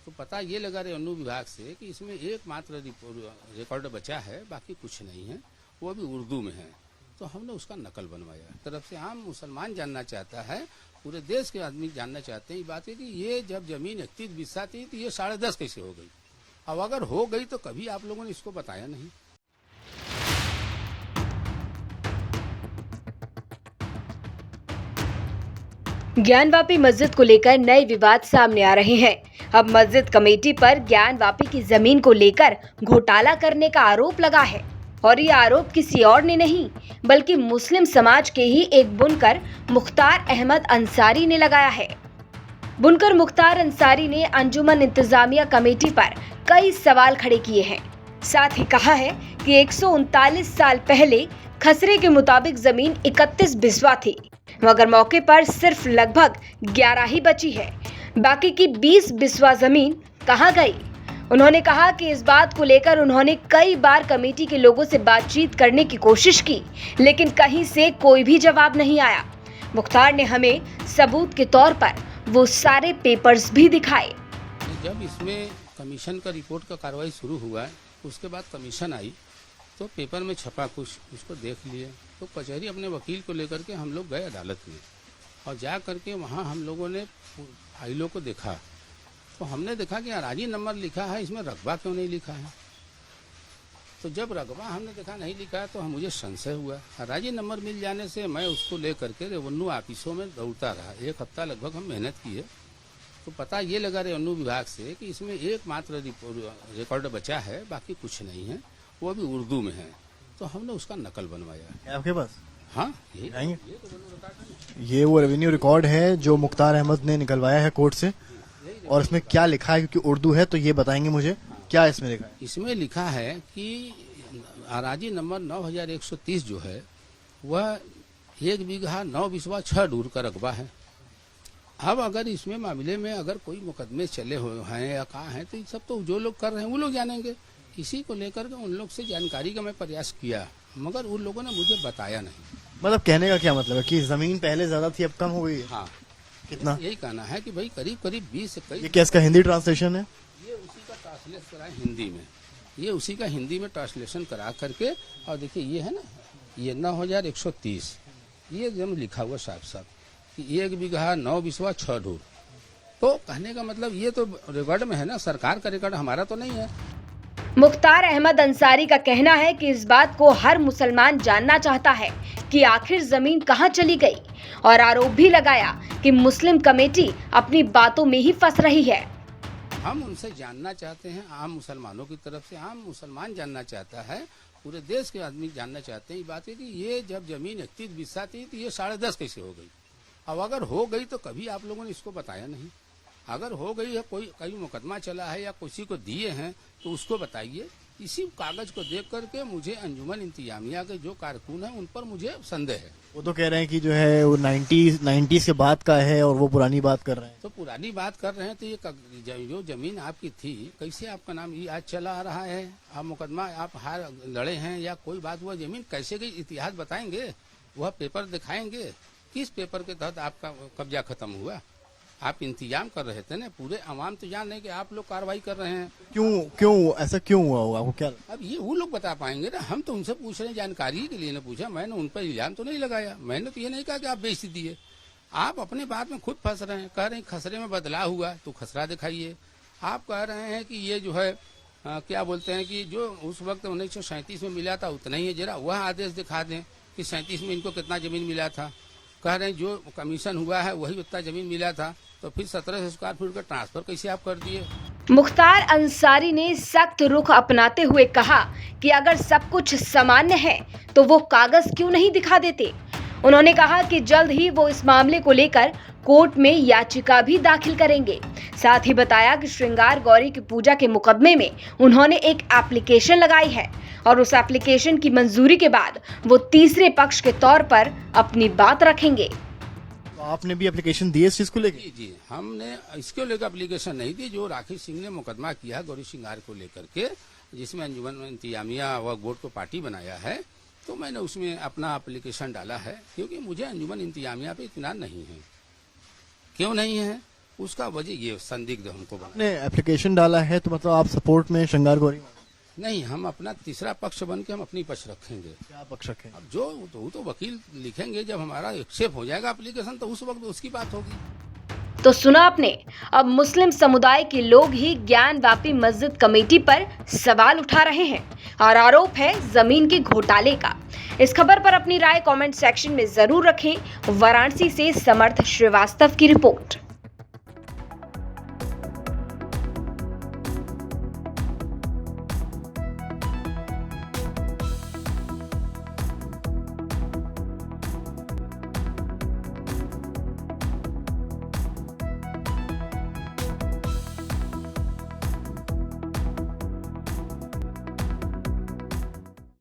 तो पता ये लगा रेवेन्यू विभाग से कि इसमें एकमात्र रिकॉर्ड बचा है, बाकी कुछ नहीं है, वो भी उर्दू में है। तो हमने उसका नकल बनवाया। तरफ से आम मुसलमान जानना चाहता है, पूरे देश के आदमी जानना चाहते हैं ये बात है कि ये जब जमीन 31 बिस्सा थी तो ये 10.5 कैसे हो गई। अब अगर हो गई तो कभी आप लोगों ने इसको बताया नहीं। ज्ञानवापी मस्जिद को लेकर नए विवाद सामने आ रहे हैं। अब मस्जिद कमेटी पर ज्ञानवापी की जमीन को लेकर घोटाला करने का आरोप लगा है और ये आरोप किसी और ने नहीं बल्कि मुस्लिम समाज के ही एक बुनकर मुख्तार अहमद अंसारी ने लगाया है। बुनकर मुख्तार अंसारी ने अंजुमन इंतजामिया कमेटी पर कई सवाल खड़े किए हैं। साथ ही कहा है कि 139 साल पहले खसरे के मुताबिक जमीन 31 बिस्वा थी, मगर मौके पर सिर्फ लगभग 11 ही बची है। बाकी की 20 बिस्वा जमीन कहां गई? उन्होंने कहा कि इस बात को लेकर उन्होंने कई बार कमेटी के लोगों से बातचीत करने की कोशिश की, लेकिन कहीं से कोई भी जवाब नहीं आया। मुख्तार ने हमें सबूत के तौर पर वो सारे पेपर्स भी दिखाए। जब इसमें कमीशन का रिपोर्ट का कार्रवाई शुरू हुआ, उसके बाद कमीशन आई तो पेपर में छपा कुछ, उसको देख लिए तो कचहरी अपने वकील को लेकर के हम लोग गए अदालत में और जा करके वहाँ हम लोगों ने फाइलों को देखा तो हमने देखा कि अराजी नंबर लिखा है, इसमें रकबा क्यों नहीं लिखा है। तो जब रकबा हमने देखा नहीं लिखा है तो मुझे संशय हुआ। अराजी नंबर मिल जाने से मैं उसको ले करके रेवेन्यू ऑफिसों में दौड़ता रहा। 1 हफ्ता लगभग हम मेहनत किए तो पता ये लगा रेवेन्यू विभाग से कि इसमें एकमात्र रिकॉर्ड बचा है, बाकी कुछ नहीं है, वो भी उर्दू में है। तो हमने उसका नकल बनवाया। आपके पास? हाँ, ये वो रेवेन्यू रिकॉर्ड है जो मुख्तार अहमद ने निकलवाया है कोर्ट से, और इसमें क्या लिखा है, क्योंकि उर्दू है तो ये बताएंगे मुझे क्या इसमें लिखा है। इसमें लिखा है कि अराजी नंबर 9130 जो है वह 1 बीघा 9 बिस्वा 6 डूर का रकबा है। अब अगर इसमें मामले में अगर कोई मुकदमे चले हुए हैं या कहाँ हैं तो ये सब तो जो लोग कर रहे हैं वो लोग जानेंगे। इसी को लेकर के उन लोग से जानकारी का मैं प्रयास किया, मगर उन लोगों ने मुझे बताया नहीं। मतलब कहने का क्या मतलब है कि जमीन पहले ज्यादा थी अब कम हो गई है? हाँ, कितना? यही कहना है कि भाई करीब करीब 20 से ये क्या इसका हिंदी ट्रांसलेशन है? ये उसी का ट्रांसलेशन करा हिंदी में, ये उसी का हिंदी में ट्रांसलेशन करा करके, और देखिए ये है ना, ये 9130 ये जब लिखा हुआ साफ साफ कि 1 बीघा 9 बिस्वा 6 डूर। तो कहने का मतलब ये तो रिकॉर्ड में है ना, सरकार का रिकॉर्ड, हमारा तो नहीं है। मुख्तार अहमद अंसारी का कहना है कि इस बात को हर मुसलमान जानना चाहता है कि आखिर जमीन कहां चली गई, और आरोप भी लगाया कि मुस्लिम कमेटी अपनी बातों में ही फंस रही है। हम उनसे जानना चाहते हैं, आम मुसलमानों की तरफ से आम मुसलमान जानना चाहता है, पूरे देश के आदमी जानना चाहते हैं ये बात है कि ये जब जमीन 31 बिस्सा थी तो ये 10.5 कैसे हो गई। अब अगर हो गई तो कभी आप लोगों ने इसको बताया नहीं। अगर हो गई है, कोई मुकदमा चला है या किसी को दिए हैं तो उसको बताइए। इसी कागज को देख करके मुझे अंजुमन इंतजामिया के जो कारकुन हैं उन पर मुझे संदेह है। वो तो कह रहे हैं कि जो है वो 90s के बाद का है और वो पुरानी बात कर रहे हैं। तो पुरानी बात कर रहे हैं तो ये जो जमीन आपकी थी, कैसे आपका नाम ये आज चला आ रहा है? आप मुकदमा आप हार लड़े हैं या कोई बात हुआ, जमीन कैसे गई इतिहास बताएंगे, वह पेपर दिखाएंगे, किस पेपर के तहत आपका कब्जा खत्म हुआ। आप इंतजाम कर रहे थे ना, पूरे आवाम तो जान रहे कि आप लोग कार्रवाई कर रहे हैं। क्यों ऐसा क्यों हुआ होगा, आपको क्या? अब ये वो लोग बता पाएंगे ना, हम तो उनसे पूछ रहे हैं, जानकारी के लिए ना पूछा। मैंने उन पर इल्जाम तो नहीं लगाया, मैंने तो ये नहीं कहा कि आप बेइज्जती दिए। आप अपने बात में खुद फंस रहे हैं, कह रहे हैं खसरे में बदलाव हुआ तो खसरा दिखाइए। आप कह रहे हैं कि ये जो है क्या बोलते हैं कि जो उस वक्त 1937 में मिला था उतना ही है, जरा वह आदेश दिखा दें कि 37 में इनको कितना जमीन मिला था। कह रहे हैं जो कमीशन हुआ है वही उतना जमीन मिला था, तो फिर 1700 स्क्वायर फीट का ट्रांसफर कैसे आप कर दिए? मुख्तार अंसारी ने सख्त रुख अपनाते हुए कहा कि अगर सब कुछ सामान्य है तो वो कागज क्यों नहीं दिखा देते। उन्होंने कहा कि जल्द ही वो इस मामले को लेकर कोर्ट में याचिका भी दाखिल करेंगे। साथ ही बताया कि श्रृंगार गौरी की पूजा के मुकदमे में उन्होंने एक एप्लीकेशन लगाई है और उस एप्लीकेशन की मंजूरी के बाद वो तीसरे पक्ष के तौर पर अपनी बात रखेंगे। तो आपने भी एप्लीकेशन दी इस चीज को लेकर? जी, हमने इसको लेकर एप्लीकेशन नहीं दी। जो राखी सिंह ने मुकदमा किया गौरी श्रृंगार को लेकर के, जिसमें अंजुमन इंतजामिया व बोर्ड को पार्टी बनाया है, तो मैंने उसमें अपना एप्लीकेशन डाला है, क्योंकि मुझे अंजुमन इंतजामिया पे इत्मीनान नहीं है। क्यों नहीं है? उसका वजह ये संदिग्ध हमको बना। आपने एप्लीकेशन डाला है तो मतलब आप सपोर्ट में श्रृंगार गौरी नहीं, हम अपना तीसरा पक्ष बन के हम अपनी पक्ष रखेंगे। क्या पक्ष रखें? अब जो तो वकील लिखेंगे, जब हमारा एक्सेप्ट हो जाएगा एप्लीकेशन तो उस वक्त उसकी बात होगी। तो सुना आपने, अब मुस्लिम समुदाय के लोग ही ज्ञानवापी मस्जिद कमेटी पर सवाल उठा रहे हैं और आरोप है जमीन के घोटाले का। इस खबर पर अपनी राय कमेंट सेक्शन में जरूर रखें। वाराणसी से समर्थ श्रीवास्तव की रिपोर्ट।